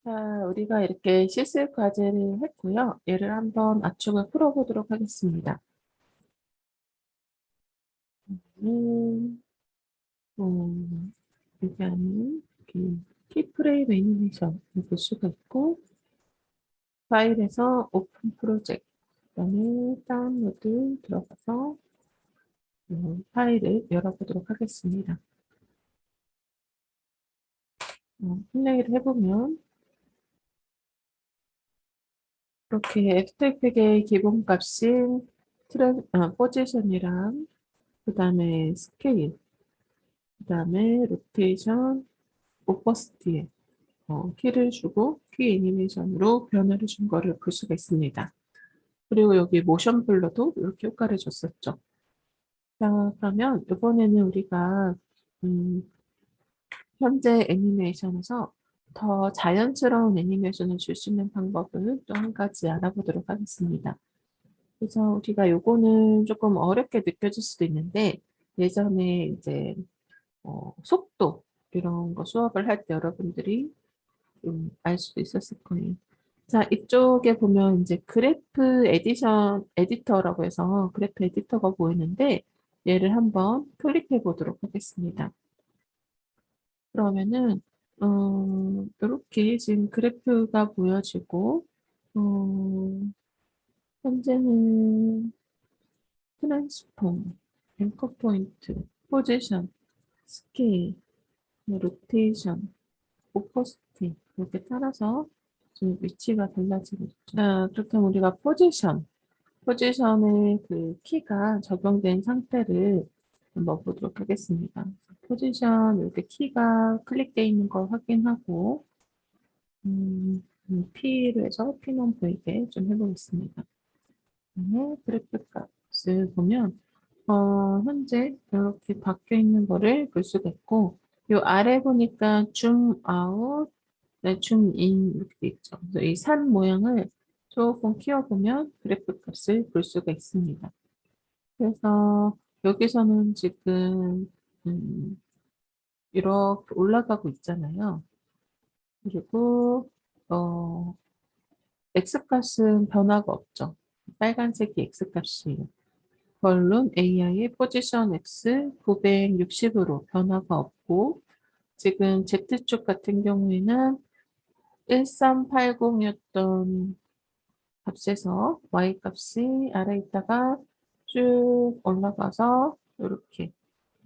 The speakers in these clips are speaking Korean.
자, 우리가 이렇게 시술 과제를 했고요. 얘를 한번 압축을 풀어보도록 하겠습니다. 음, 일단은 키프레임 애니메이션을 볼 수가 있고, 파일에서 오픈 프로젝트, 그다음에 다운로드 들어가서 파일을 열어보도록 하겠습니다. 플레이를 해보면 이렇게 애프터 이펙트의 기본값인 포지션이랑 그 다음에 스케일, 그 다음에 로테이션, 오퍼시티에 키를 주고 키 애니메이션으로 변화를 준 거를 볼 수가 있습니다. 그리고 여기 모션 블러도 이렇게 효과를 줬었죠. 자, 그러면 이번에는 우리가 현재 애니메이션에서 더 자연스러운 애니메이션을 줄 수 있는 방법을 또 한 가지 알아보도록 하겠습니다. 그래서 우리가 요거는 조금 어렵게 느껴질 수도 있는데 예전에 이제 속도 이런 거 수업을 할 때 여러분들이 알 수도 있었을 거예요. 자, 이쪽에 보면 이제 그래프 에디터라고 해서 그래프 에디터가 보이는데 얘를 한번 클릭해 보도록 하겠습니다. 그러면은 이렇게 지금 그래프가 보여지고 현재는 트랜스폼, 앵커 포인트, 포지션, 스케일, 로테이션, 오퍼시티 이렇게 따라서 지금 위치가 달라지고 있죠. 자, 그렇다면 우리가 포지션의 그 키가 적용된 상태를 한번 보도록 하겠습니다. 포지션 이렇게 키가 클릭되어 있는 걸 확인하고 P로 해서 P만 보이게 좀 해보겠습니다. 그래프 값을 보면 현재 이렇게 바뀌어 있는 거를 볼 수가 있고 요 아래 보니까 줌 아웃, 네, 줌 인 이렇게 돼 있죠. 그래서 이 산 모양을 조금 키워보면 그래프 값을 볼 수가 있습니다. 그래서 여기서는 지금 이렇게 올라가고 있잖아요. 그리고 X값은 변화가 없죠. 빨간색이 X값이에요. 벌룬 AI의 포지션 X 960으로 변화가 없고 지금 Z축 같은 경우에는 1380이었던 값에서 Y값이 아래 있다가 쭉 올라가서 이렇게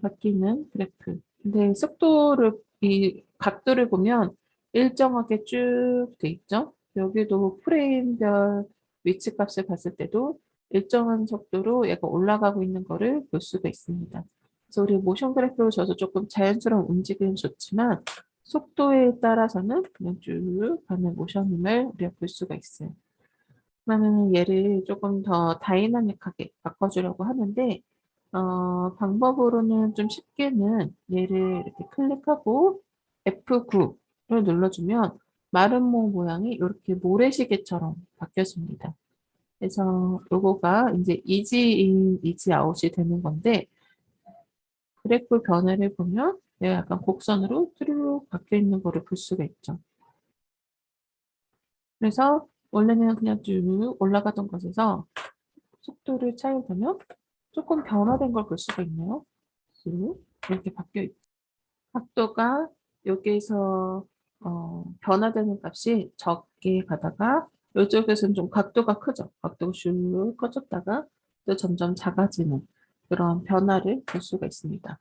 바뀌는 그래프. 근데 속도를, 이 각도를 보면 일정하게 쭉 돼 있죠? 여기도 프레임별 위치 값을 봤을 때도 일정한 속도로 얘가 올라가고 있는 거를 볼 수가 있습니다. 그래서 우리 모션 그래프로 줘서 조금 자연스러운 움직임은 좋지만 속도에 따라서는 그냥 쭉 가는 모션임을 우리가 볼 수가 있어요. 그러면 얘를 조금 더 다이나믹하게 바꿔주려고 하는데 방법으로는 좀 쉽게는 얘를 이렇게 클릭하고 F9를 눌러주면 마름모 모양이 이렇게 모래시계처럼 바뀌어집니다. 그래서 요거가 이제 이지인, 이지아웃이 되는 건데 그래프 변화를 보면 얘가 약간 곡선으로 쭈루룩 바뀌어 있는 거를 볼 수가 있죠. 그래서 원래는 그냥 쭉 올라가던 것에서 속도를 차이하면 조금 변화된 걸 볼 수가 있네요. 쭉 이렇게 바뀌어 있죠. 각도가 여기에서 변화되는 값이 적게 가다가 이쪽에서는 좀 각도가 크죠. 각도가 슉 커졌다가 또 점점 작아지는 그런 변화를 볼 수가 있습니다.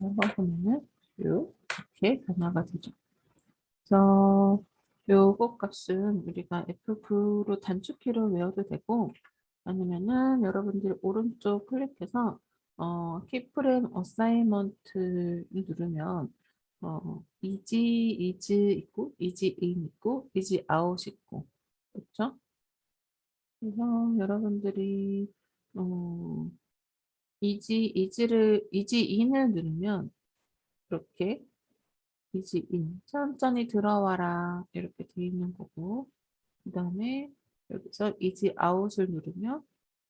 한번 보면은 이렇게 변화가 되죠. 그래서 요거 값은 우리가 F9로 단축키로 외워도 되고 아니면은 여러분들 오른쪽 클릭해서 키프레임 어사이먼트를 누르면 이지 있고 이지 인 있고 이지 아웃 있고 그렇죠? 그래서 여러분들이 어, 이지 인을 누르면 이렇게 이지 인 천천히 들어와라 이렇게 돼 있는 거고 그 다음에 여기서 이지 아웃을 누르면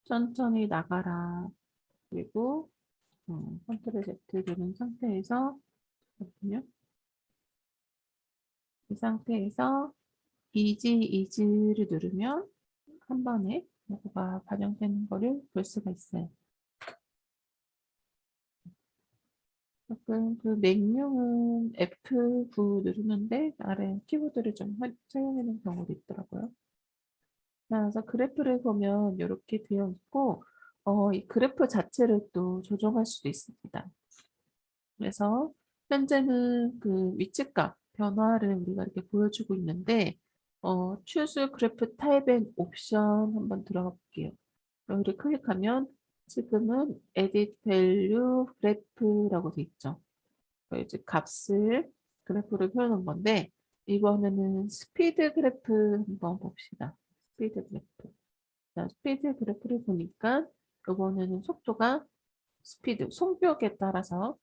천천히 나가라 그리고 컨트롤 Z 누른 상태에서 잠깐만요. 이 상태에서 이지를 누르면 한 번에 뭐가 반영되는 거를 볼 수가 있어요. 가끔 그 맹용은 F9 누르는데 아래 키보드를 좀 사용하는 경우도 있더라고요. 그래서 그래프를 보면 이렇게 되어 있고, 이 그래프 자체를 또 조정할 수도 있습니다. 그래서 현재는 그 위치값 변화를 우리가 이렇게 보여주고 있는데, Choose Graph Type and Option 한번 들어가 볼게요. 여기를 클릭하면 지금은 Edit Value Graph라고 돼 있죠. 이제 값을 그래프를 표현한 건데, 이번에는 스피드 그래프 한번 봅시다. 스피드 그래프. 자, 스피드 그래프를 보니까 이번에는 속도가 스피드, 속력에 따라서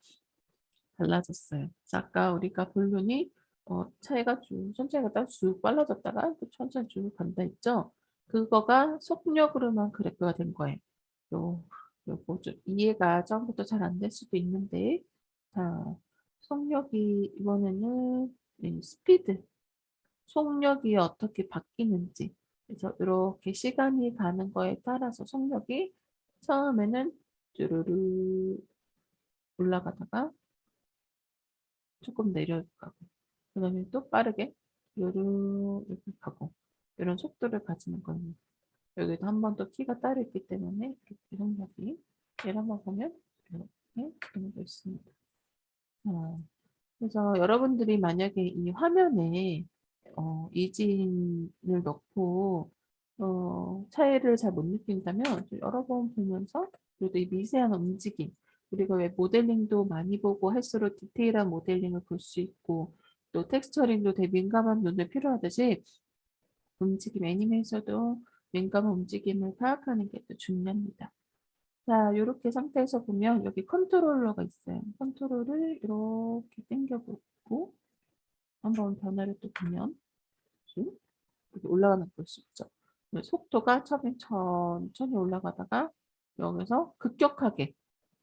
달라졌어요. 그래서 아까 우리가 볼륨이 차이가 쭉 천천히 갔다가 쭉 빨라졌다가 또 천천히 쭉 간다 했죠. 그거가 속력으로만 그래프가 된 거예요. 요, 요거 좀 이해가 처음부터 잘 안 될 수도 있는데, 자, 속력이 이번에는 스피드, 속력이 어떻게 바뀌는지. 그래서 이렇게 시간이 가는 거에 따라서 속력이 처음에는 쭈루루 올라가다가 조금 내려가고, 그 다음에 또 빠르게 요르 이렇게 가고, 이런 속도를 가지는 거예요. 여기도 한 번 더 키가 따로 있기 때문에 이렇게 속력이 얘를 한번 보면 이렇게 되는 거 있습니다. 그래서 여러분들이 만약에 이 화면에 이진을 넣고 차이를 잘 못 느낀다면 좀 여러 번 보면서 그래도 이 미세한 움직임 우리가 왜 모델링도 많이 보고 할수록 디테일한 모델링을 볼 수 있고 또 텍스처링도 되게 민감한 눈을 필요하듯이 움직임 애니메이션도 민감한 움직임을 파악하는 게 또 중요합니다. 자, 이렇게 상태에서 보면 여기 컨트롤러가 있어요. 컨트롤을 이렇게 당겨보고 한번 변화를 또 보면 쭉 이렇게 올라가는 걸 볼 수 있죠. 속도가 처음에 천천히 올라가다가 여기서 급격하게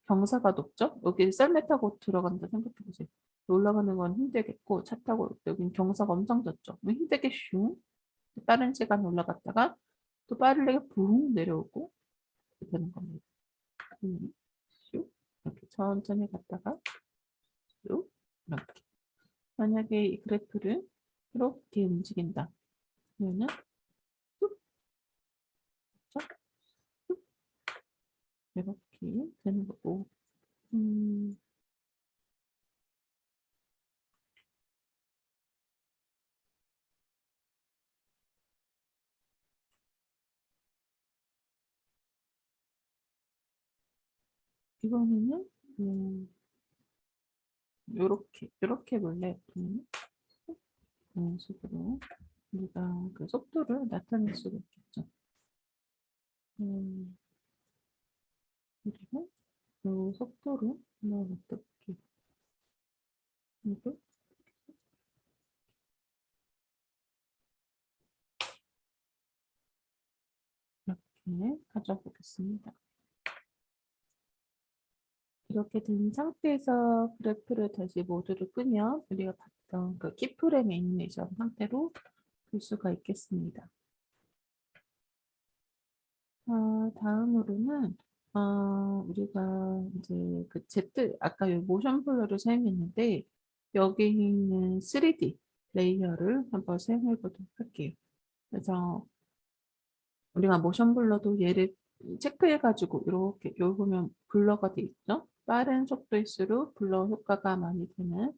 경사가 높죠? 여기 썰매 타고 들어간다 생각해 보세요. 올라가는 건 힘들겠고 차 타고 여긴 경사가 엄청 졌죠. 힘들게 슝 빠른 시간에 올라갔다가 또 빠르게 붕 내려오고 이렇게 되는 겁니다. 슉 이렇게 천천히 갔다가 쭉 이렇게 만약에 이 그래프를 이렇게 움직인다 그러면은 쭉 이렇게 되는 거고 이번에는 요렇게 원래 이런 식으로 우리가 그 속도를 나타낼 수가 있겠죠. 그리고 요 속도를 한번 어떻게 그리고 이렇게 가져보겠습니다. 이렇게 된 상태에서 그래프를 다시 모드를 끄면 우리가 봤던 그 키프레임 애니메이션 상태로 볼 수가 있겠습니다. 다음으로는 우리가 이제 그 Z 아까 요 모션 블러를 사용했는데 여기 있는 3D 레이어를 한번 사용해 보도록 할게요. 그래서 우리가 모션 블러도 얘를 체크해 가지고 이렇게 여기 보면 블러가 돼 있죠. 빠른 속도일수록 블러 효과가 많이 되는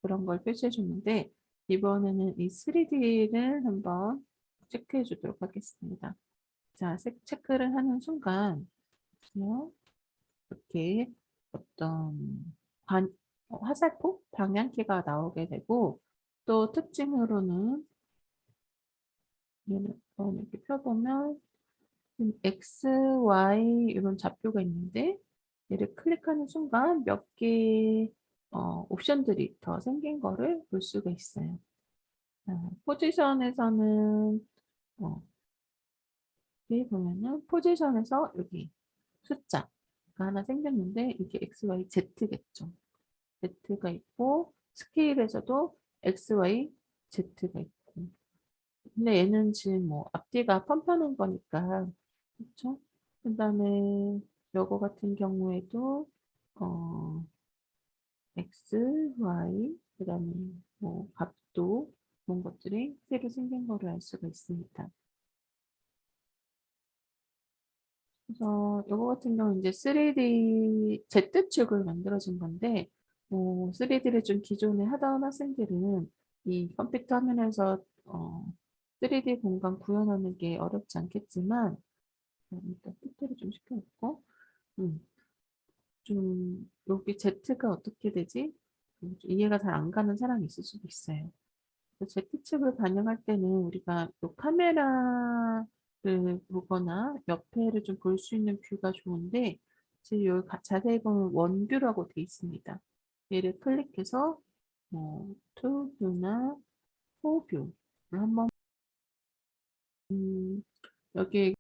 그런 걸 표시해 줬는데 이번에는 이 3D를 한번 체크해 주도록 하겠습니다. 자, 체크를 하는 순간 이렇게 어떤 화살표 방향키가 나오게 되고 또 특징으로는 얘는 이렇게 펴보면 X, Y 이런 좌표가 있는데 얘를 클릭하는 순간 몇 개의 옵션들이 더 생긴 거를 볼 수가 있어요. 포지션에서는 여기 보면은 포지션에서 여기 숫자가 하나 생겼는데 이게 X, Y, Z겠죠. Z가 있고 스케일에서도 X, Y, Z가 있고 근데 얘는 지금 뭐 앞뒤가 편편한 거니까. 그쵸? 그다음에 요거 같은 경우에도 어 X, Y 그다음에 뭐 값도 그런 것들이 새로 생긴 거를 알 수가 있습니다. 그래서 요거 같은 경우는 이제 3D Z축을 만들어준 건데 뭐 3D를 좀 기존에 하던 학생들은 이 컴퓨터 화면에서 3D 공간 구현하는 게 어렵지 않겠지만 일단 PPT를 좀 시켜 놓고 음 좀 여기 Z가 어떻게 되지? 좀 이해가 잘 안 가는 사람이 있을 수도 있어요. 그 Z축을 반영할 때는 우리가 요 카메라를 보거나 옆에를 좀 볼 수 있는 뷰가 좋은데 지금 여기 자세히 보면 원뷰라고 돼 있습니다. 얘를 클릭해서 뭐 투 뷰나 포 뷰를 한번 여기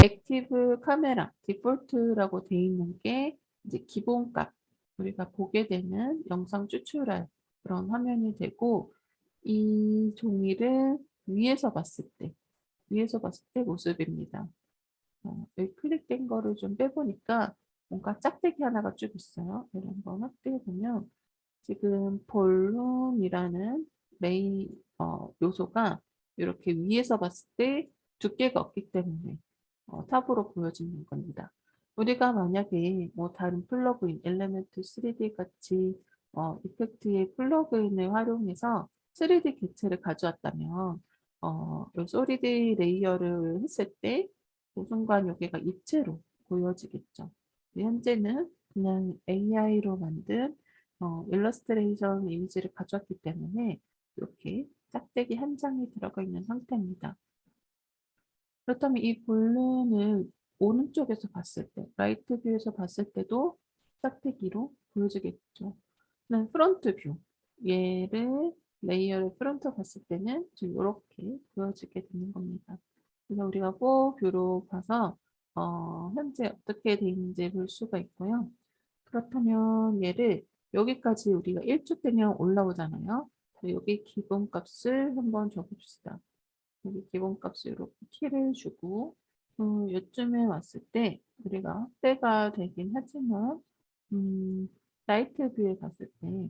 액티브 카메라 디폴트라고 돼 있는 게 이제 기본값 우리가 보게 되는 영상 추출할 그런 화면이 되고 이 종이를 위에서 봤을 때 모습입니다. 여기 클릭된 거를 좀 빼보니까 뭔가 짝대기 하나가 쭉 있어요. 이걸 한번 확대해 보면 지금 볼륨이라는 메인 요소가 이렇게 위에서 봤을 때 두께가 없기 때문에 탑으로 보여지는 겁니다. 우리가 만약에 뭐 다른 플러그인, 엘레멘트 3D 같이 이펙트의 플러그인을 활용해서 3D 객체를 가져왔다면 요 3D 레이어를 했을 때 그 순간 여기가 입체로 보여지겠죠. 현재는 그냥 AI로 만든 일러스트레이션 이미지를 가져왔기 때문에 이렇게 짝대기 한 장이 들어가 있는 상태입니다. 그렇다면 이 볼륨을 오른쪽에서 봤을 때, 라이트 뷰에서 봤을 때도 짝대기로 보여지겠죠. 그다음 프론트 뷰. 얘를 레이어를 프론트 봤을 때는 지금 이렇게 보여지게 되는 겁니다. 그래서 우리가 4뷰로 봐서 현재 어떻게 되어 있는지 볼 수가 있고요. 그렇다면 얘를 여기까지 우리가 1초 되면 올라오잖아요. 여기 기본값을 한번 적읍시다. 여기 기본값을 이렇게 키를 주고 요쯤에 왔을 때 우리가 확대가 되긴 하지만 음, 라이트 뷰에 봤을 때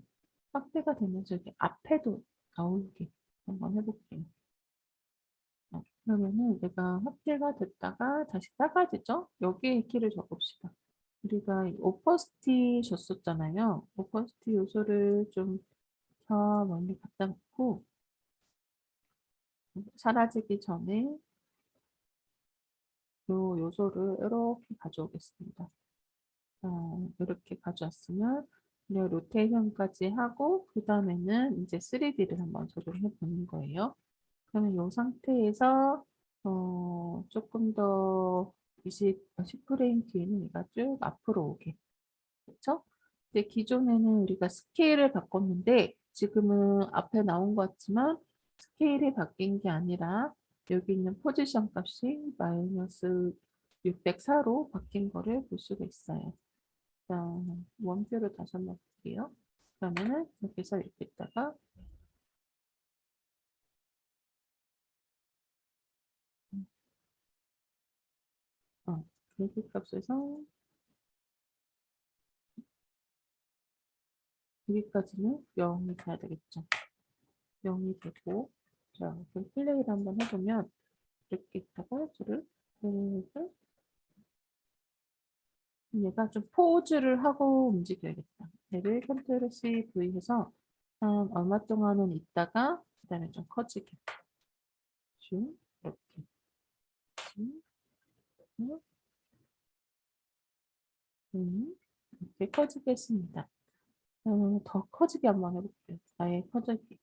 확대가 되면서 이렇게 앞에도 나오게 한번 해볼게요. 그러면은 내가 확대가 됐다가 다시 작아지죠? 여기에 키를 적읍시다. 우리가 오퍼시티 줬었잖아요. 오퍼시티 요소를 좀 더 멀리 갖다 놓고 사라지기 전에 요 요소를 이렇게 가져오겠습니다. 이렇게 가져왔으면 그냥 로테이션까지 하고 그 다음에는 이제 3D를 한번 조정해 보는 거예요. 그러면 이 상태에서 조금 더 10프레임 뒤에는 얘가 쭉 앞으로 오게. 그쵸? 근데 기존에는 우리가 스케일을 바꿨는데 지금은 앞에 나온 것 같지만 스케일이 바뀐 게 아니라 여기 있는 포지션 값이 마이너스 604로 바뀐 거를 볼 수가 있어요. 자, 원표를 다시 한번 볼게요. 그러면은 여기서 이렇게 있다가 여기 값에서 여기까지는 0이 돼야 되겠죠. 0이 되고 자, 그럼 플레이를 한번 해보면 이렇게 있다가 줄을 그래서 얘가 좀 포즈를 하고 움직여야겠다. 얘를 컨트롤 C, V 해서 한 얼마 동안은 있다가 그 다음에 좀 커지게 쭉 이렇게 쭉, 이렇게 커지게 했습니다. 더 커지게 한번 해볼게요. 아예 커지게.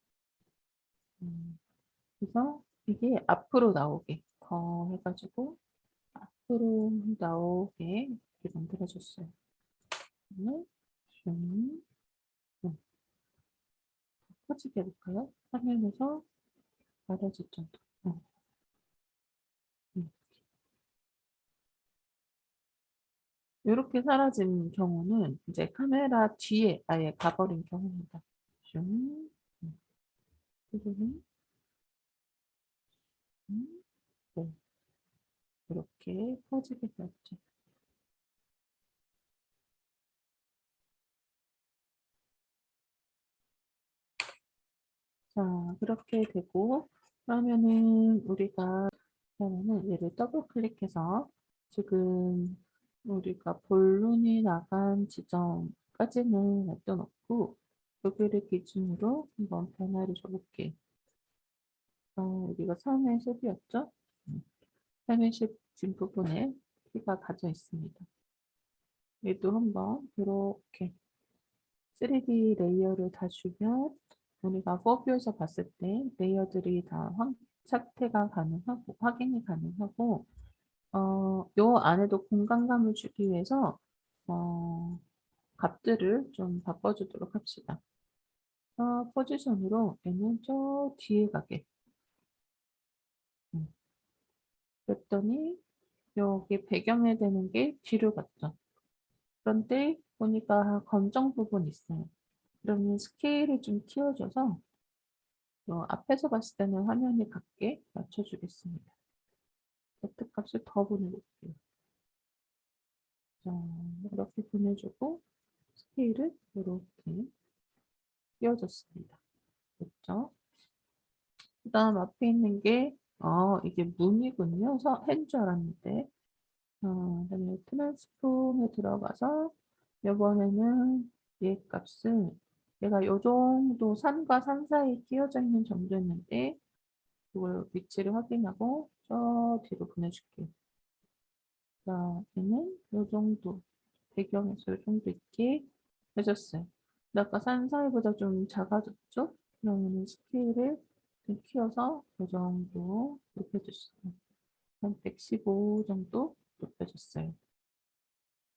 그래서 이게 앞으로 나오게 더 해가지고 앞으로 나오게 이렇게 만들어줬어요. 그러면 좀 커지게 해볼까요? 화면에서 가려질 정도. 음. 이렇게 사라진 경우는 이제 카메라 뒤에 아예 가버린 경우입니다. 좀. 그리고 네, 이렇게 퍼지게 되었죠. 자, 그렇게 되고 그러면은 우리가 그러면은 얘를 더블 클릭해서 지금 우리가 본론이 나간 지점까지는 놔둬놓고 여기를 기준으로 한번 변화를 줘볼게. 여기가 3의 10이었죠? 3의 10 지금 부분에 키가 가져 있습니다. 얘도 한번 이렇게 3D 레이어를 다 주면 우리가 4뷰에서 봤을 때 레이어들이 다 삭제가 가능하고 확인이 가능하고 요 안에도 공간감을 주기 위해서 어, 값들을 좀 바꿔주도록 합시다. 포지션으로 얘는 저 뒤에 가게. 음. 그랬더니 여기 배경에 되는 게 뒤로 갔죠. 그런데 보니까 검정 부분이 있어요. 그러면 스케일을 좀 키워줘서 앞에서 봤을 때는 화면이 같게 맞춰주겠습니다. Z 값을 더 보내볼게요. 자, 이렇게 보내주고 스케일을 이렇게 띄워줬습니다. 됐죠? 그 다음 앞에 있는 게 이게 문이군요. 해인 줄 알았는데 그다음에 트랜스폼에 들어가서 이번에는 얘 값을 얘가 요 정도 산과 산 사이에 끼워져 있는 정도였는데 그걸 위치를 확인하고 저 뒤로 보내줄게요. 자, 얘는 요 정도 배경에서 요 정도 있게 해줬어요. 근데 아까 산 사이보다 좀 작아졌죠? 그러면 스케일을 좀 키워서 요 정도 높여줬어요. 한 115 정도 높여줬어요.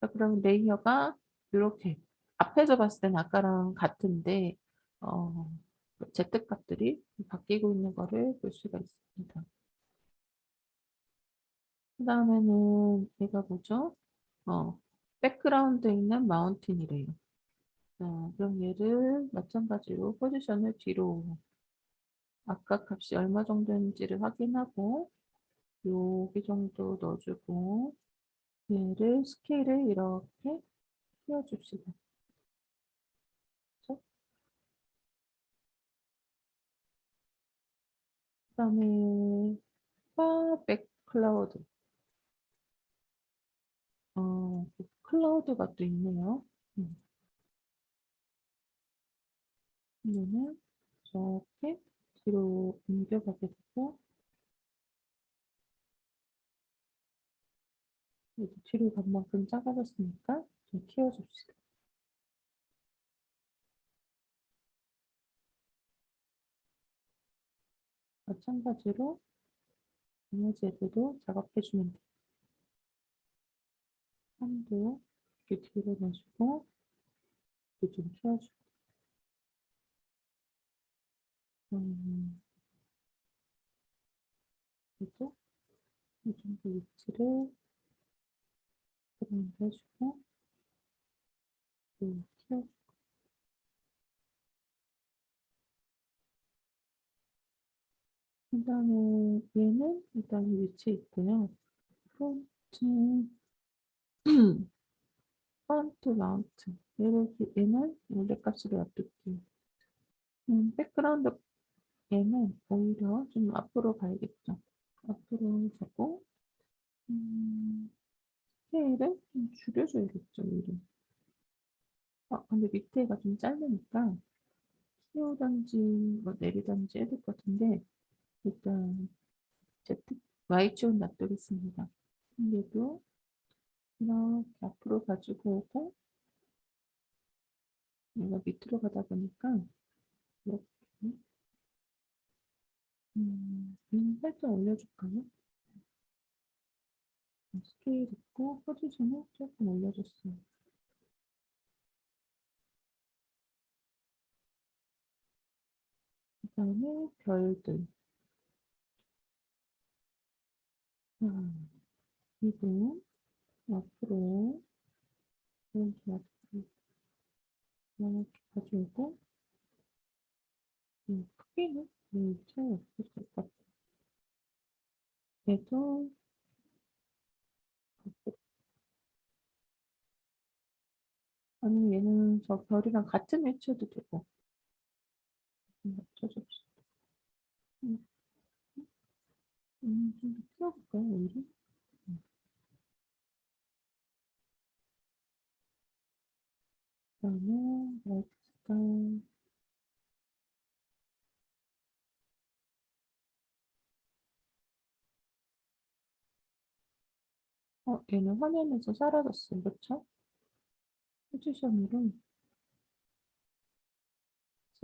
자, 그럼 레이어가 이렇게 앞에서 봤을 때는 아까랑 같은데 Z 값들이 바뀌고 있는 거를 볼 수가 있습니다. 그 다음에는 얘가 뭐죠? 백그라운드에 있는 마운틴이래요. 자, 그럼 얘를 마찬가지로 포지션을 뒤로 아까 값이 얼마 정도인지를 확인하고 여기 정도 넣어주고 얘를 스케일을 이렇게 키워줍시다. 그쵸? 그다음에 백클라우드. 클라우드가 또 있네요. 얘는 이렇게 뒤로 옮겨가게 되고 여기 뒤로 간 만큼 작아졌으니까 좀 키워줍시다. 마찬가지로 나머지 애들도 작업해주면 돼요. 3도 이렇게 뒤로 넣어주고 이렇게 좀 키워주고 그리고 이 정도 위치를 그라운드 해주고 또 키워주고 그 다음에 얘는 일단 위치에 있고요. 폰트 펀트 마운트 얘는 원래 값으로 놔둘게요. 백그라운드 얘는 오히려 좀 앞으로 가야겠죠. 앞으로 가고 스케일을 좀 줄여줘야겠죠. 오히려. 근데 밑에가 좀 짧으니까 키우던지 뭐 내리던지 해야 될 것 같은데 일단 Z Y축은 놔두겠습니다. 근데도 이렇게 앞으로 가지고 오고 얘가 밑으로 가다 보니까 이렇게 살짝 올려줄까요? 스케일 있고 포지션을 조금 올려줬어요. 그 다음에 별들. 이거 앞으로 이렇게 앞으로 이렇게 가져오고 크기는 차이 없을 것 같아. 얘도 아니 얘는 저 별이랑 같은 위치여도 되고 맞춰줍시다. 음, 좀 키워볼까요 오히려? 그다음에 라이트 색깔 얘는 화면에서 사라졌어요. 그쵸? 포지션으로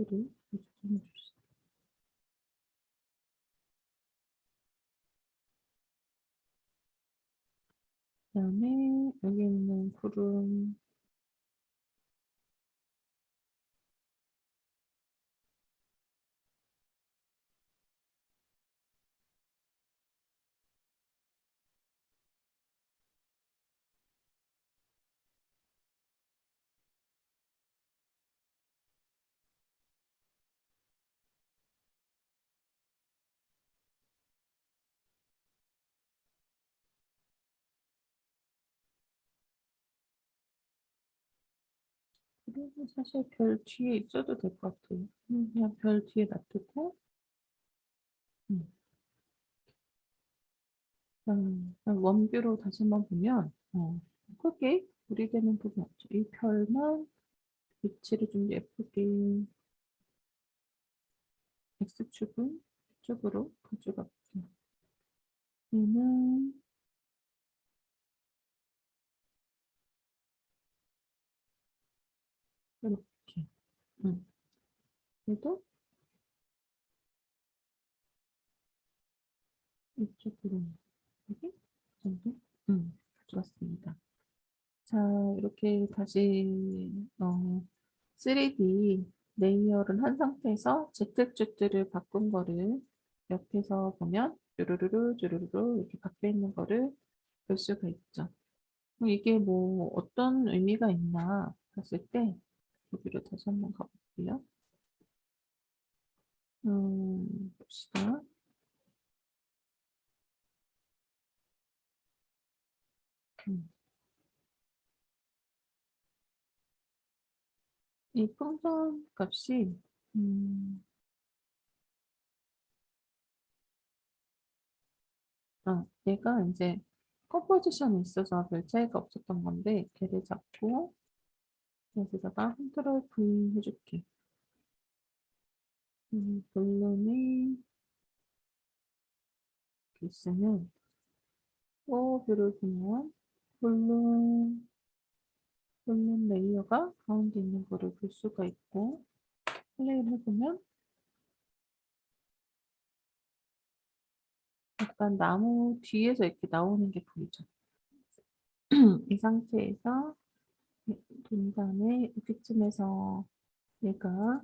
X를 조정해 줍시다. 그다음에 여기 있는 구름 그리고 사실 별 뒤에 있어도 될 것 같아요. 그냥 별 뒤에 놔두고 음, 원뷰로 다시 한번 보면 크게 분리되는 부분 없죠. 이 별만 위치를 좀 예쁘게 X축은 이쪽으로 가져갈게요. 얘는 이렇게 얘도 이쪽으로 여기 정도 가져왔습니다. 자, 이렇게 다시 3D 레이어를 한 상태에서 Z축들을 바꾼 거를 옆에서 보면 쭈루루루 쭈루루루 이렇게 바뀌어 있는 거를 볼 수가 있죠. 그럼 이게 뭐 어떤 의미가 있나 봤을 때 여기로 다시 한번 가볼게요. 봅시다. 음, 이 풍선 값이 얘가 이제 컴포지션이 있어서 별 차이가 없었던 건데 걔를 잡고 여기다가 컨트롤 V 해줄게. 볼륨이 이렇게 있으면 뷰를 보면 볼륨 레이어가 가운데 있는 거를 볼 수가 있고 플레이를 해보면 약간 나무 뒤에서 이렇게 나오는 게 보이죠. 이 상태에서 둔 다음에 여기쯤에서 얘가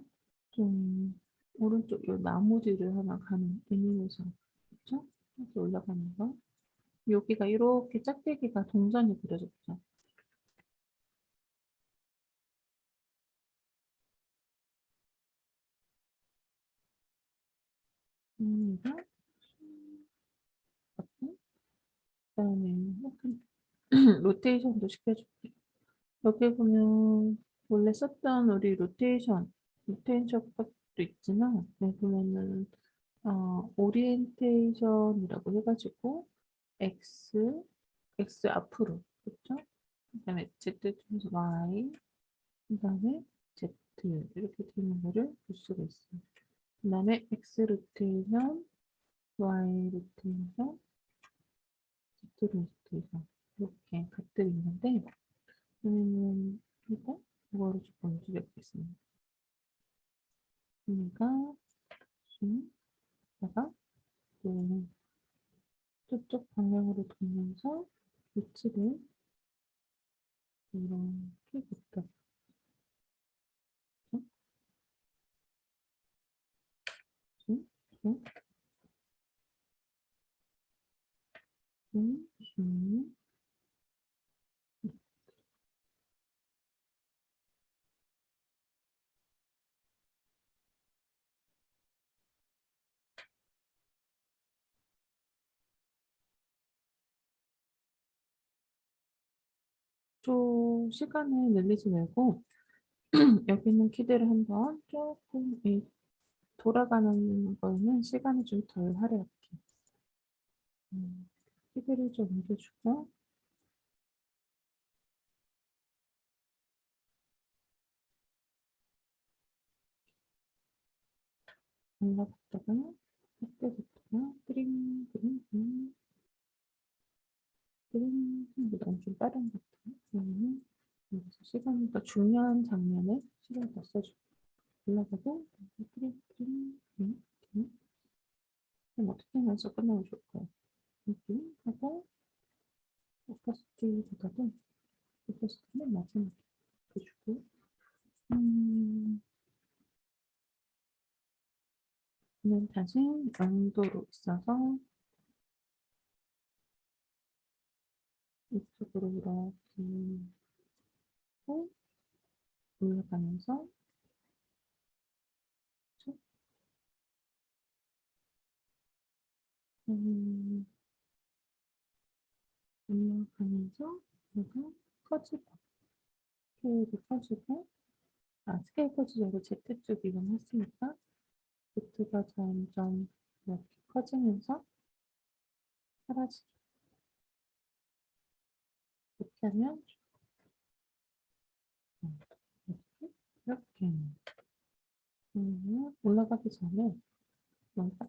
좀 오른쪽 요 나무 뒤를 하나 가는 애니메이션 그쵸? 이렇게 올라가는 거 여기가 이렇게 짝대기가 동전이 그려졌죠. 얘가 그다음에 약간 로테이션도 시켜줄게. 여기 보면 원래 썼던 우리 로테이션 것도 있지만 여기 보면은 오리엔테이션이라고 해가지고 X, X 앞으로 그렇죠? 그다음에 Z 중에서 Y, 그다음에 Z 이렇게 되는 거를 볼 수가 있어요. 그다음에 X 로테이션, Y 로테이션, Z 로테이션 이렇게 값들이 있는데 이거 이거를 조금 움직여 보겠습니다. 그러니까 다가 또 저쪽 방향으로 돌면서 위치를 이렇게 붙여 줌, 줌, 줌. 또 시간을 늘리지 말고 여기 있는 키들을 한번 조금 이 돌아가는 거는 시간을 좀 덜 할애할게. 키들을 좀 옮겨주고 올라갔다가 햇볕했다가 띠링 띠링 띠링 띠링 너무 좀 빠른 것 같아. 그러면은 여기서 시간이 더 중요한 장면에 시간을 더 써줄게. 올라가고 띠링 띠링 띠링 띠링 그럼 어떻게 하면서 끝나면 좋을까요? 이렇게 하고 오퍼시티보다도 오퍼시티는 마지막에 해주고 는 다시 영도로 있어서 이쪽으로 이렇게 하고 올라가면서 쭉, 음, 올라가면서 얘가 커지고 스케일이 커지고 스케일 커지고 Z 쪽 이건 했으니까 Z가 점점 이렇게 커지면서 사라지게 이렇게 하면 이렇게 이렇게 올라가기 전에 잠깐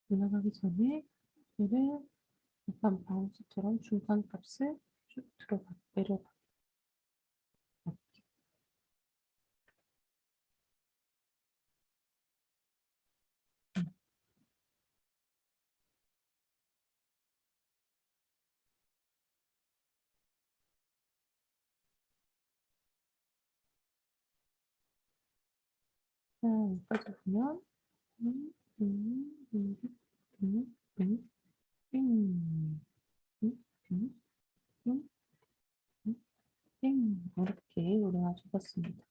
올라가기 전에 얘를 약간 바운스처럼 중간 값을 쭉 들어가 내려가 여기까지 보면 음, 음, 음, 음, 음, 음, 음, 음, 음, 이렇게 우리가 적었습니다.